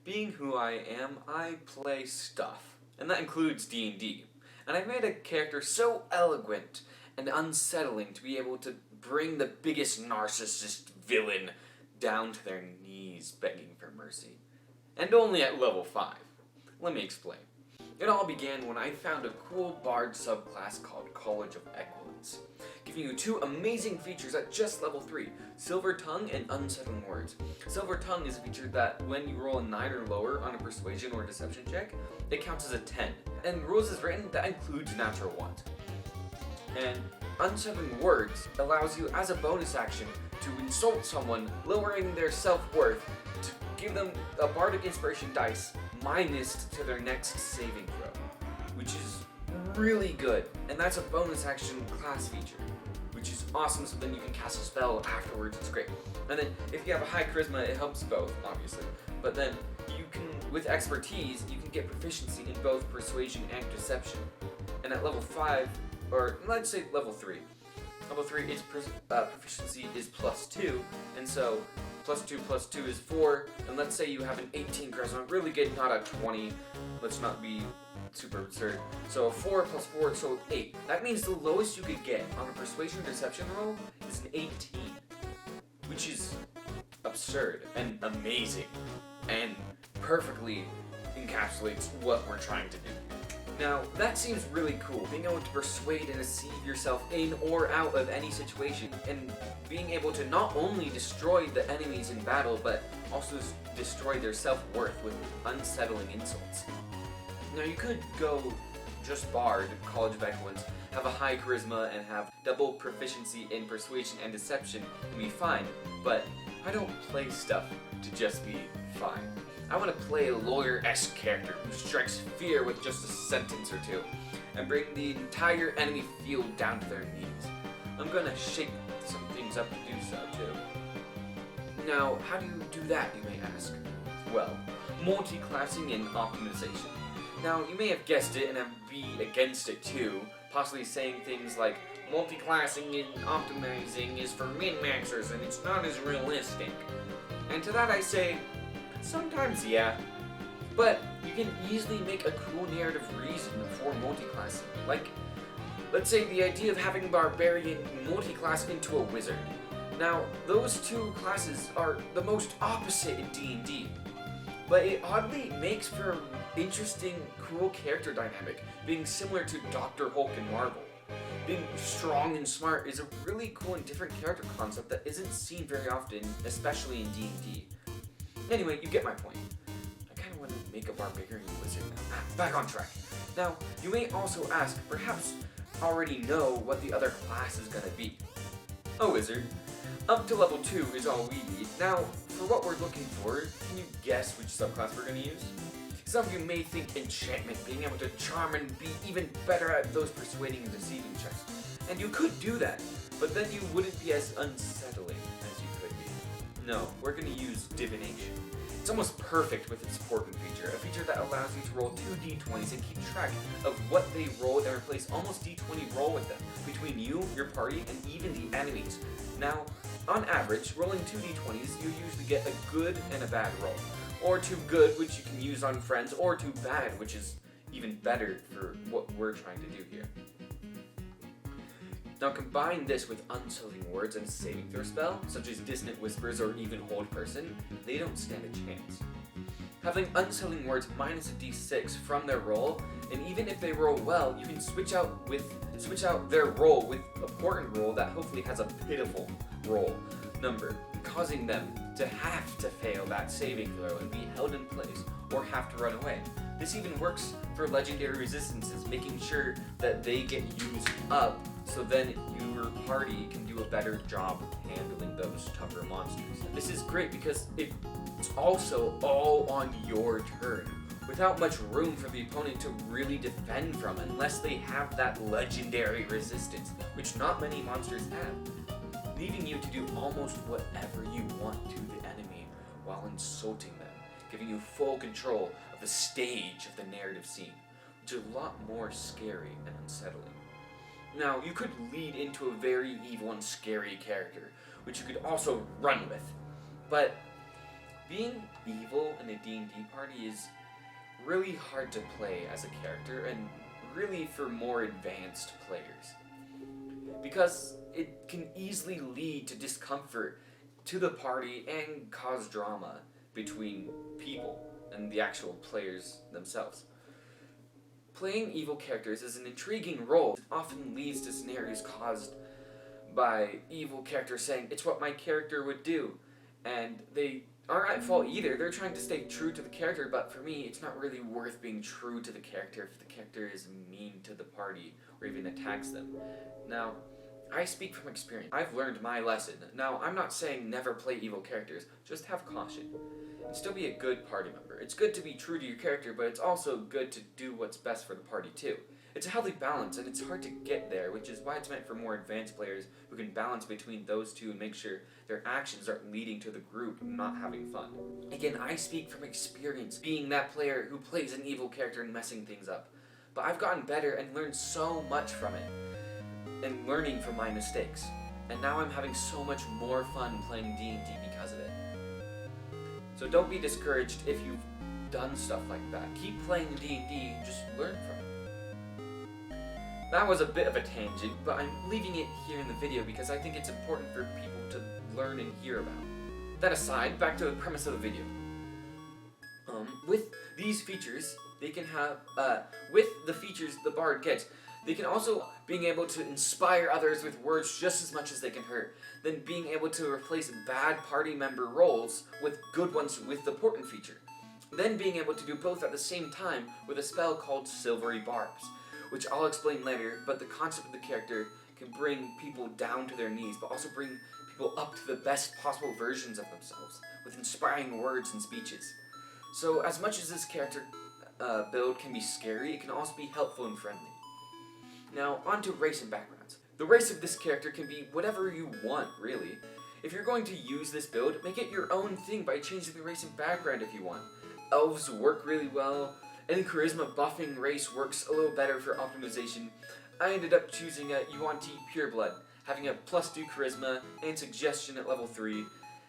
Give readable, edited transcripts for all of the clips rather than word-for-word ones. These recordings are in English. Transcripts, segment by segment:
Being who I am, I play stuff, and that includes D&D. And I made a character so eloquent and unsettling to be able to bring the biggest narcissist villain down to their knees begging for mercy. And only at level 5. Let me explain. It all began when I found a cool bard subclass called College of Equilence, giving you two amazing features at just level 3, Silver Tongue and Unsettling Words. Silver Tongue is a feature that when you roll a 9 or lower on a Persuasion or Deception check, it counts as a 10. And rules is written, that includes natural ones. And Unsettling Words allows you as a bonus action to insult someone, lowering their self-worth, to give them a bardic inspiration dice minus to their next saving throw, which is really good, and that's a bonus action class feature, which is awesome, so then you can cast a spell afterwards. It's great. And then if you have a high charisma, it helps both, obviously, but then you can, with expertise, you can get proficiency in both persuasion and deception. And at level 5, or let's say level 3 is proficiency is +2, and so +2 is 4, and let's say you have an 18 charisma, really good, not a 20, let's not be super absurd. So 4 plus 4, so 8. That means the lowest you could get on a persuasion or deception roll is an 18, which is absurd and amazing, and perfectly encapsulates what we're trying to do. Now, that seems really cool, being able to persuade and deceive yourself in or out of any situation, and being able to not only destroy the enemies in battle, but also destroy their self-worth with unsettling insults. Now, you could go just Bard, College of Equilence, have a high charisma, and have double proficiency in persuasion and deception, and be fine, but I don't play stuff to just be fine. I want to play a lawyer-esque character who strikes fear with just a sentence or two, and bring the entire enemy field down to their knees. I'm gonna shake some things up to do so too. Now, how do you do that, you may ask? Well, multi-classing and optimization. Now, you may have guessed it and be against it too, possibly saying things like, multi-classing and optimizing is for min-maxers and it's not as realistic. And to that I say, sometimes yeah, but you can easily make a cool narrative reason for multi-classing. Like, let's say the idea of having Barbarian multi-class into a Wizard. Now, those two classes are the most opposite in D&D, but it oddly makes for an interesting, cool character dynamic, being similar to Dr. Hulk in Marvel. Being strong and smart is a really cool and different character concept that isn't seen very often, especially in D&D. Anyway, you get my point. I kind of want to make a Barbarian Wizard now. Back on track. Now, you may also ask, perhaps already know what the other class is going to be. A Wizard. Up to level 2 is all we need. Now, for what we're looking for, can you guess which subclass we're going to use? Some of you may think enchantment, being able to charm and be even better at those persuading and deceiving checks. And you could do that, but then you wouldn't be as unsettling as you could be. No, we're going to use divination. It's almost perfect with its portent feature, a feature that allows you to roll 2 d20s and keep track of what they roll and replace almost d20 roll with them, between you, your party, and even the enemies. Now, on average, rolling 2 d20s, you usually get a good and a bad roll. Or 2 good, which you can use on friends, or 2 bad, which is even better for what we're trying to do here. Now combine this with unsettling words and a saving throw spell, such as Dissonant Whispers or even Hold Person, they don't stand a chance. Having unsettling words minus a d6 from their roll, and even if they roll well, you can switch out their roll with a portent roll that hopefully has a pitiful roll number, causing them to have to fail that saving throw and be held in place or have to run away. This even works for legendary resistances, making sure that they get used up so then your party can do a better job handling those tougher monsters. This is great because it's also all on your turn, without much room for the opponent to really defend from unless they have that legendary resistance, which not many monsters have, leaving you to do almost whatever you want to the enemy while insulting them, giving you full control of the stage of the narrative scene, which is a lot more scary and unsettling. Now, you could lead into a very evil and scary character, which you could also run with, but Being evil in a D&D party is really hard to play as a character, and really for more advanced players. Because it can easily lead to discomfort to the party and cause drama between people and the actual players themselves. Playing evil characters is an intriguing role. It often leads to scenarios caused by evil characters saying, "It's what my character would do," and they aren't at fault either. They're trying to stay true to the character, but for me, it's not really worth being true to the character if the character is mean to the party or even attacks them. Now, I speak from experience. I've learned my lesson. Now, I'm not saying never play evil characters, just have caution. And still be a good party member. It's good to be true to your character, but it's also good to do what's best for the party too. It's a healthy balance, and it's hard to get there, which is why it's meant for more advanced players who can balance between those two and make sure their actions aren't leading to the group not having fun. Again, I speak from experience, being that player who plays an evil character and messing things up. But I've gotten better and learned so much from it, and learning from my mistakes. And now I'm having so much more fun playing D&D because of it. So don't be discouraged if you've done stuff like that. Keep playing D&D, just learn from it. That was a bit of a tangent, but I'm leaving it here in the video because I think it's important for people to learn and hear about. That aside, back to the premise of the video. With these features, they can have, with the features the bard gets, they can also being able to inspire others with words just as much as they can hurt. Then being able to replace bad party member roles with good ones with the portent feature. Then being able to do both at the same time with a spell called Silvery Barbs, which I'll explain later, but the concept of the character can bring people down to their knees, but also bring people up to the best possible versions of themselves, with inspiring words and speeches. So as much as this character build can be scary, it can also be helpful and friendly. Now, on to race and backgrounds. The race of this character can be whatever you want, really. If you're going to use this build, make it your own thing by changing the race and background if you want. Elves work really well, and charisma buffing race works a little better for optimization. I ended up choosing a Yuan-Ti Pureblood, having a +2 charisma and suggestion at level 3,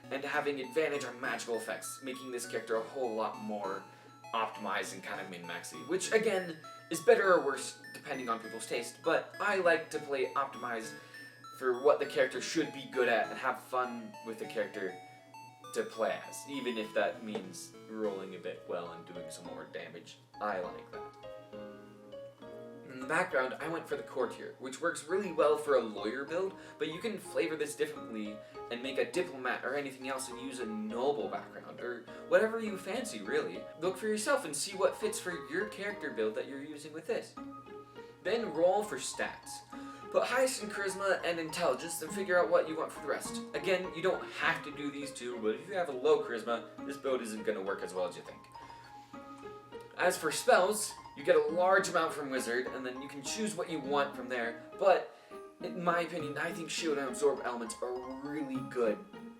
and having advantage on magical effects, making this character a whole lot more optimized and kind of min-maxy, which again is better or worse depending on people's taste, but I like to play optimized for what the character should be good at and have fun with the character to play as, even if that means rolling a bit well and doing some more damage. I like that. In the background, I went for the courtier, which works really well for a lawyer build, but you can flavor this differently and make a diplomat or anything else and use a noble background, or whatever you fancy, really. Look for yourself and see what fits for your character build that you're using with this. Then roll for stats. Put highest in charisma and intelligence, and figure out what you want for the rest. Again, you don't have to do these two, but if you have a low charisma, this build isn't going to work as well as you think. As for spells, you get a large amount from Wizard, and then you can choose what you want from there, but in my opinion, I think Shield and Absorb elements are really good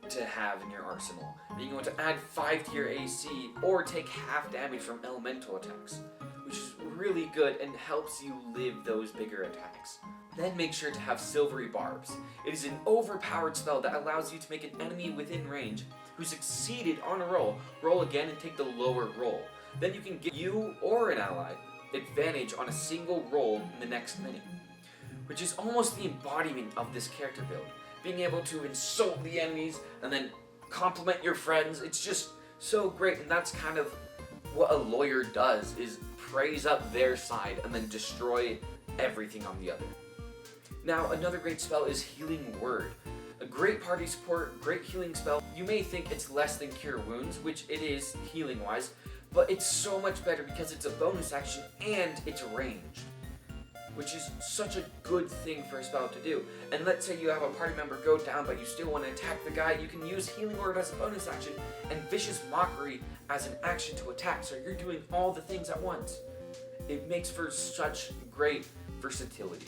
to have in your arsenal. Being able to add 5 to your AC, or take half damage from elemental attacks, which is really good and helps you live those bigger attacks. Then make sure to have Silvery Barbs. It is an overpowered spell that allows you to make an enemy within range who succeeded on a roll again and take the lower roll. Then you can give you or an ally advantage on a single roll in the next minute, which is almost the embodiment of this character build. Being able to insult the enemies and then compliment your friends, it's just so great, and that's kind of what a lawyer does, is praise up their side and then destroy everything on the other. Now, another great spell is Healing Word. A great party support, great healing spell. You may think it's less than Cure Wounds, which it is healing-wise, but it's so much better because it's a bonus action and it's ranged, which is such a good thing for a spell to do. And let's say you have a party member go down, but you still want to attack the guy, you can use Healing Word as a bonus action and Vicious Mockery as an action to attack, so you're doing all the things at once. It makes for such great versatility.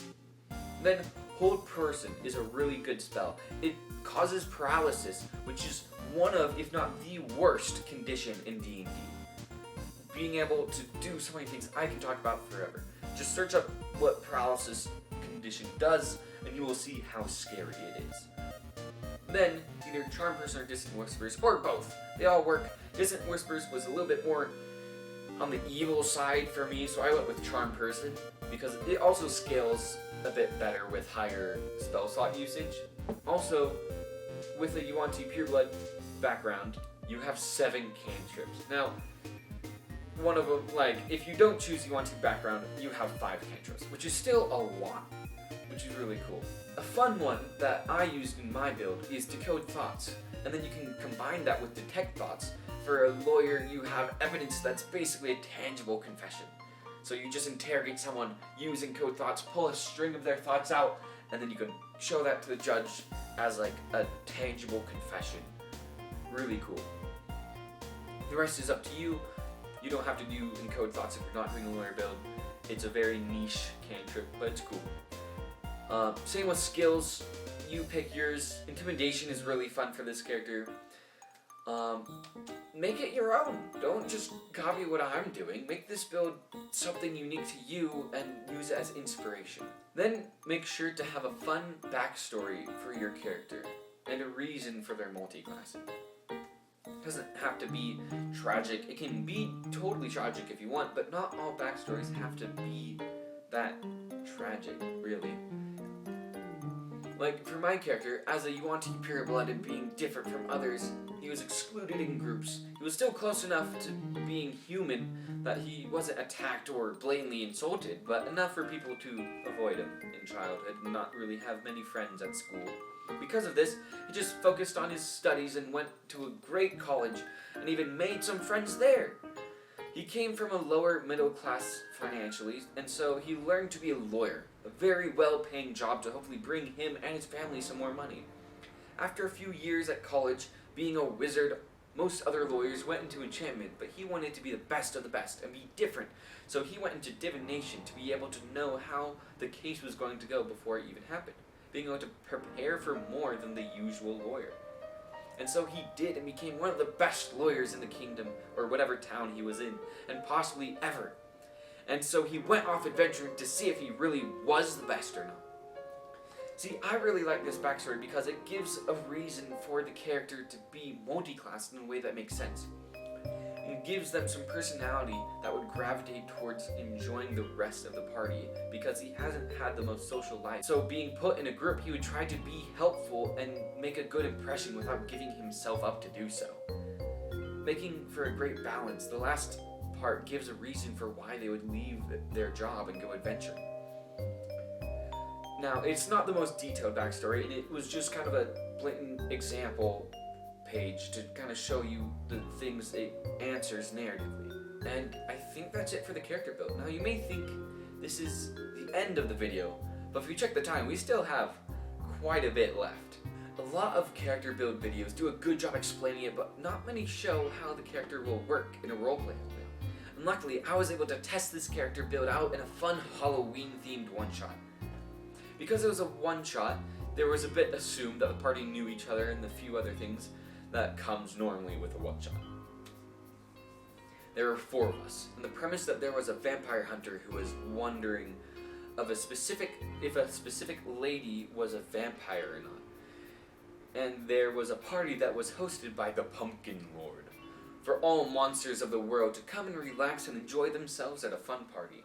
Then Hold Person is a really good spell. It causes paralysis, which is one of, if not the worst condition in D&D. Being able to do so many things I can talk about forever. Just search up what paralysis condition does, and you will see how scary it is. Then, either Charm Person or Distant Whispers, or both. They all work. Distant Whispers was a little bit more on the evil side for me, so I went with Charm Person, because it also scales a bit better with higher spell slot usage. Also, with a Yuan-Ti Pureblood background, you have 7 cantrips. Now, one of them, like, if you don't choose Yuan-Ti background, you have 5 cantrips, which is still a lot, which is really cool. A fun one that I used in my build is Decode Thoughts, and then you can combine that with Detect Thoughts. For a lawyer, you have evidence that's basically a tangible confession. So you just interrogate someone using Code Thoughts, pull a string of their thoughts out, and then you can show that to the judge as like a tangible confession. Really cool. The rest is up to you. You don't have to do Encode Thoughts if you're not doing a lawyer build. It's a very niche cantrip, but it's cool. Same with skills. You pick yours. Intimidation is really fun for this character. Make it your own. Don't just copy what I'm doing. Make this build something unique to you and use it as inspiration. Then make sure to have a fun backstory for your character and a reason for their multi-classing. It doesn't have to be tragic. It can be totally tragic if you want, but not all backstories have to be that tragic, really. Like, for my character, as a Yuan-Ti Pureblooded being different from others, he was excluded in groups. He was still close enough to being human that he wasn't attacked or blatantly insulted, but enough for people to avoid him in childhood and not really have many friends at school. Because of this, he just focused on his studies and went to a great college and even made some friends there. He came from a lower middle class financially, and so he learned to be a lawyer, a very well-paying job to hopefully bring him and his family some more money. After a few years at college, being a wizard, most other lawyers went into enchantment, but he wanted to be the best of the best and be different, so he went into divination to be able to know how the case was going to go before it even happened, being able to prepare for more than the usual lawyer. And so he did and became one of the best lawyers in the kingdom, or whatever town he was in, and possibly ever. And so he went off adventuring to see if he really was the best or not. See, I really like this backstory because it gives a reason for the character to be multi-classed in a way that makes sense. It gives them some personality that would gravitate towards enjoying the rest of the party because he hasn't had the most social life. So being put in a group, he would try to be helpful and make a good impression without giving himself up to do so. Making for a great balance, the last part gives a reason for why they would leave their job and go adventuring. Now, it's not the most detailed backstory, and it was just kind of a blatant example page to kind of show you the things it answers narratively. And I think that's it for the character build. Now, you may think this is the end of the video, but if you check the time, we still have quite a bit left. A lot of character build videos do a good job explaining it, but not many show how the character will work in a roleplay build. And luckily, I was able to test this character build out in a fun Halloween-themed one-shot. Because it was a one-shot, there was a bit assumed that the party knew each other and the few other things that comes normally with a one-shot. There were 4 of us, and the premise that there was a vampire hunter who was wondering if a specific lady was a vampire or not. And there was a party that was hosted by the Pumpkin Lord, for all monsters of the world to come and relax and enjoy themselves at a fun party.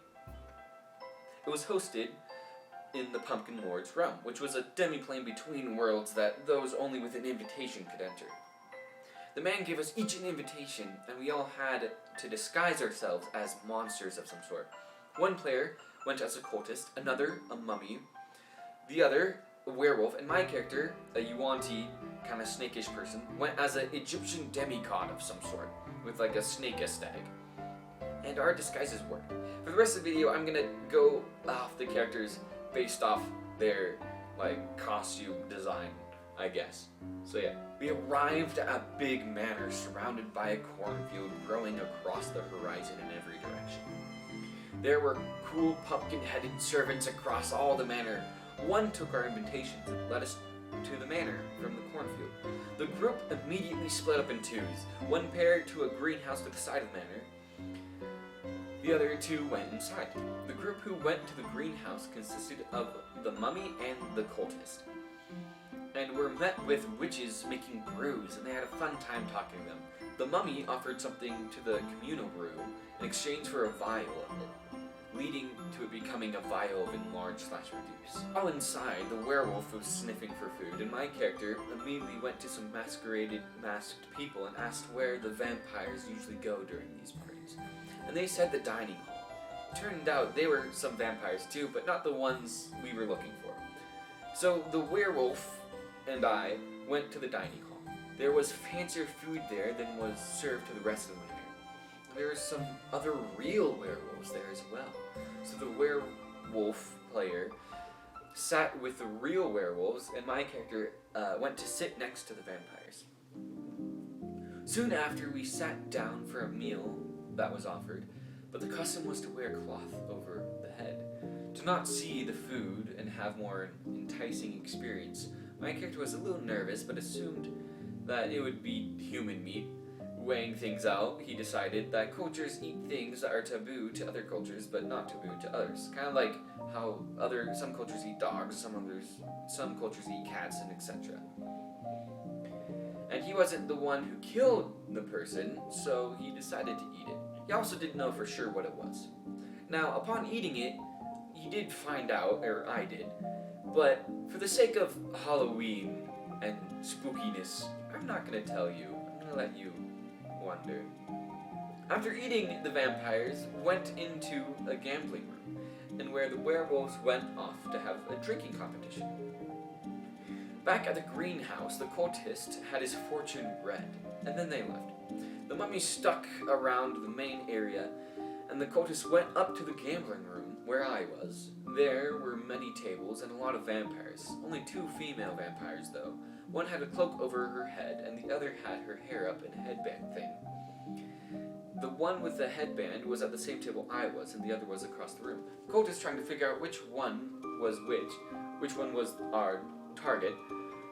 It was hosted in the Pumpkin Lord's realm, which was a demi-plane between worlds that those only with an invitation could enter. The man gave us each an invitation, and we all had to disguise ourselves as monsters of some sort. One player went as a cultist, another a mummy, the other a werewolf, and my character, a Yuan-Ti, kind of snakish person, went as an Egyptian demigod of some sort, with like a snake aesthetic. And our disguises worked. For the rest of the video, I'm gonna go off the characters based off their like costume design, I guess. So yeah, we arrived at a big manor surrounded by a cornfield growing across the horizon in every direction. There were cool pumpkin-headed servants across all the manor. One took our invitations and led us to the manor from the cornfield. The group immediately split up in twos. One pair to a greenhouse to the side of the manor. The other 2 went inside. The group who went to the greenhouse consisted of the mummy and the cultist. and were met with witches making brews, and they had a fun time talking to them. The mummy offered something to the communal brew in exchange for a vial of it, leading to it becoming a vial of enlarge/reduce. While inside, the werewolf was sniffing for food, and my character immediately went to some masked people and asked where the vampires usually go during these parties. And they said the dining hall. Turned out they were some vampires too, but not the ones we were looking for. So the werewolf and I went to the dining hall. There was fancier food there than was served to the rest of the night. There were some other real werewolves there as well. So the werewolf player sat with the real werewolves, and my character went to sit next to the vampires. Soon after, we sat down for a meal that was offered, but the custom was to wear cloth over the head. To not see the food and have more enticing experience, my character was a little nervous, but assumed that it would be human meat. Weighing things out, he decided that cultures eat things that are taboo to other cultures, but not taboo to others. Kind of like how some cultures eat dogs, some cultures eat cats, and etc. And he wasn't the one who killed the person, so he decided to eat it. He also didn't know for sure what it was. Now, upon eating it, he did find out, or I did, but for the sake of Halloween and spookiness, I'm not going to tell you. I'm going to let you wonder. After eating, the vampires went into a gambling room, and where the werewolves went off to have a drinking competition. Back at the greenhouse, the cultist had his fortune read, and then they left. The mummy stuck around the main area, and the cultist went up to the gambling room where I was. There were many tables and a lot of vampires. Only 2 female vampires, though. One had a cloak over her head, and the other had her hair up in a headband thing. The one with the headband was at the same table I was, and the other was across the room. The cultist, trying to figure out which one was which one was our target,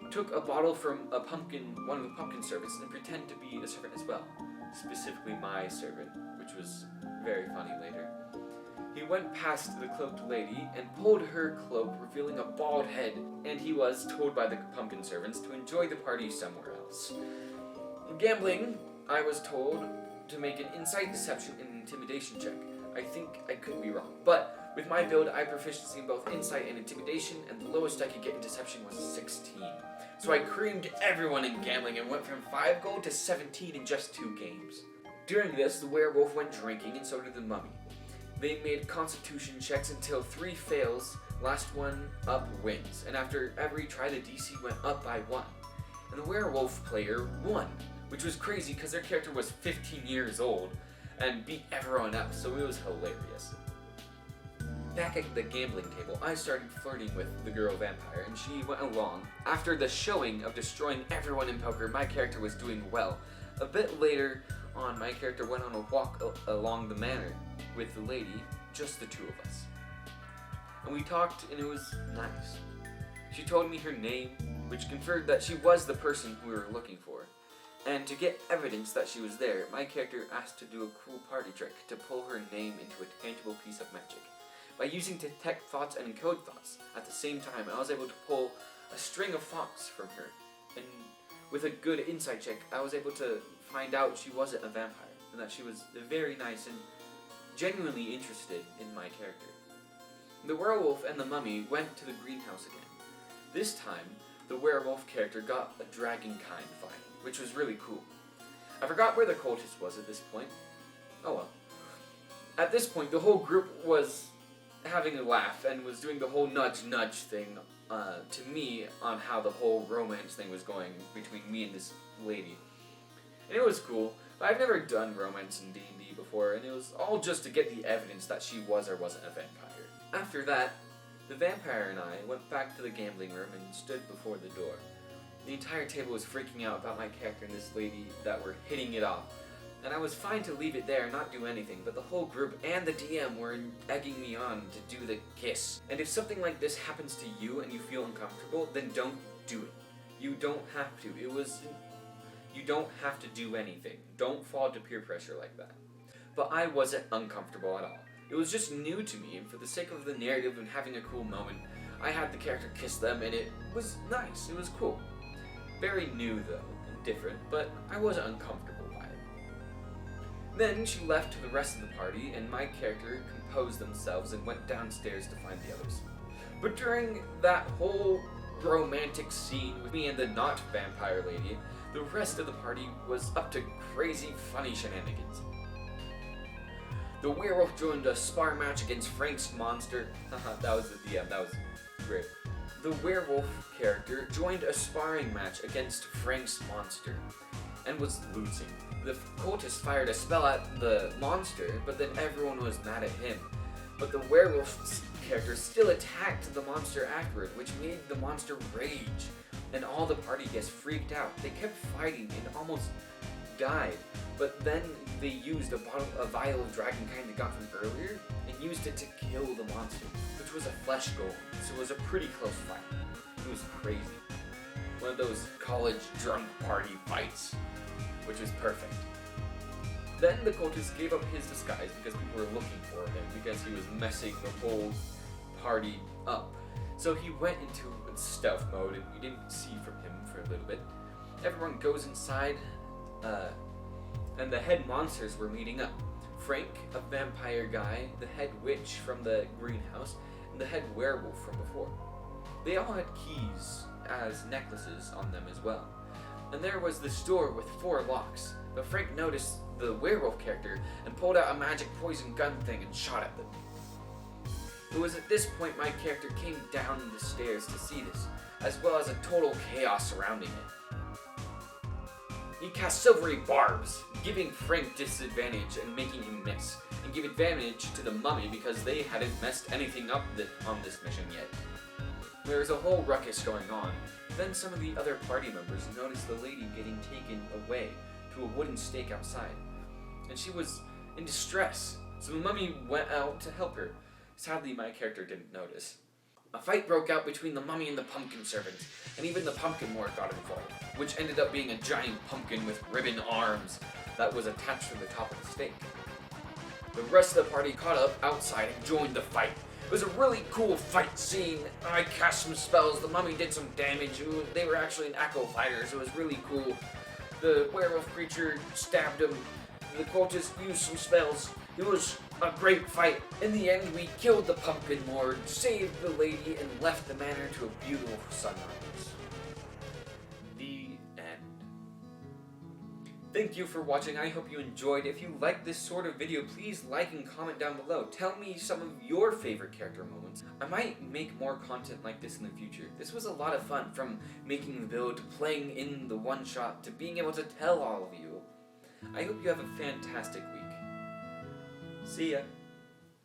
took a bottle from one of the pumpkin servants, and pretended to be a servant as well. Specifically my servant, which was very funny later. He went past the cloaked lady and pulled her cloak, revealing a bald head, and he was told by the pumpkin servants to enjoy the party somewhere else. In gambling, I was told to make an insight, deception, and intimidation check. I think I could be wrong, but with my build, I have proficiency in both insight and intimidation, and the lowest I could get in deception was 16. So I creamed everyone in gambling and went from 5 gold to 17 in just 2 games. During this, the werewolf went drinking, and so did the mummy. They made constitution checks until 3 fails, last one up wins, and after every try the DC went up by 1. And the werewolf player won, which was crazy because their character was 15 years old and beat everyone else, so it was hilarious. Back at the gambling table, I started flirting with the girl vampire, and she went along. After the showing of destroying everyone in poker, my character was doing well. A bit later on, my character went on a walk along the manor with the lady, just the 2 of us. And we talked, and it was nice. She told me her name, which confirmed that she was the person we were looking for. And to get evidence that she was there, my character asked to do a cool party trick to pull her name into a tangible piece of magic. By using detect thoughts and encode thoughts at the same time, I was able to pull a string of thoughts from her. And with a good insight check, I was able to find out she wasn't a vampire, and that she was very nice and genuinely interested in my character. The werewolf and the mummy went to the greenhouse again. This time, the werewolf character got a dragon-kind vibe, which was really cool. I forgot where the cultist was at this point. Oh well. At this point, the whole group was having a laugh and was doing the whole nudge thing to me on how the whole romance thing was going between me and this lady. And it was cool, but I've never done romance in D&D before, and it was all just to get the evidence that she was or wasn't a vampire. After that, the vampire and I went back to the gambling room and stood before the door. The entire table was freaking out about my character and this lady that were hitting it off. And I was fine to leave it there and not do anything, but the whole group and the DM were egging me on to do the kiss. And if something like this happens to you and you feel uncomfortable, then don't do it. You don't have to. You don't have to do anything. Don't fall to peer pressure like that. But I wasn't uncomfortable at all. It was just new to me, and for the sake of the narrative and having a cool moment, I had the character kiss them, and it was nice. It was cool. Very new, though, and different, but I wasn't uncomfortable by it. Then she left to the rest of the party, and my character composed themselves and went downstairs to find the others. But during that whole romantic scene with me and the not vampire lady, the rest of the party was up to crazy, funny shenanigans. The werewolf joined a spar match against Frank's monster. That was the DM, that was great. The werewolf character joined a sparring match against Frank's monster and was losing. The cultist fired a spell at the monster, but then everyone was mad at him. But the werewolf character still attacked the monster afterward, which made the monster rage, and all the party guests freaked out. They kept fighting and almost died, but then they used a vial of dragon kind they got from earlier and used it to kill the monster, which was a flesh golem, so it was a pretty close fight. It was crazy. One of those college drunk party fights, which was perfect. Then the cultist gave up his disguise because people were looking for him because he was messing the whole party up. So he went into stealth mode and we didn't see from him for a little bit. Everyone goes inside, and the head monsters were meeting up. Frank, a vampire guy, the head witch from the greenhouse, and the head werewolf from before. They all had keys as necklaces on them as well. And there was this door with 4 locks, but Frank noticed the werewolf character and pulled out a magic poison gun thing and shot at them. It was at this point my character came down the stairs to see this, as well as a total chaos surrounding it. He cast silvery barbs, giving Frank disadvantage and making him miss, and gave advantage to the mummy because they hadn't messed anything up on this mission yet. There was a whole ruckus going on. Then some of the other party members noticed the lady getting taken away to a wooden stake outside, and she was in distress, so the mummy went out to help her. Sadly, my character didn't notice. A fight broke out between the mummy and the pumpkin servant, and even the pumpkin lord got involved, which ended up being a giant pumpkin with ribbon arms that was attached to the top of the stake. The rest of the party caught up outside and joined the fight. It was a really cool fight scene. I cast some spells, the mummy did some damage. They were actually an echo fighters. It was really cool. The werewolf creature stabbed him. The cultist used some spells. It was a great fight. In the end, we killed the pumpkin lord, saved the lady, and left the manor to a beautiful sunrise. The end. Thank you for watching. I hope you enjoyed. If you like this sort of video, please like and comment down below. Tell me some of your favorite character moments. I might make more content like this in the future. This was a lot of fun, from making the build to playing in the one-shot to being able to tell all of you. I hope you have a fantastic week. See ya.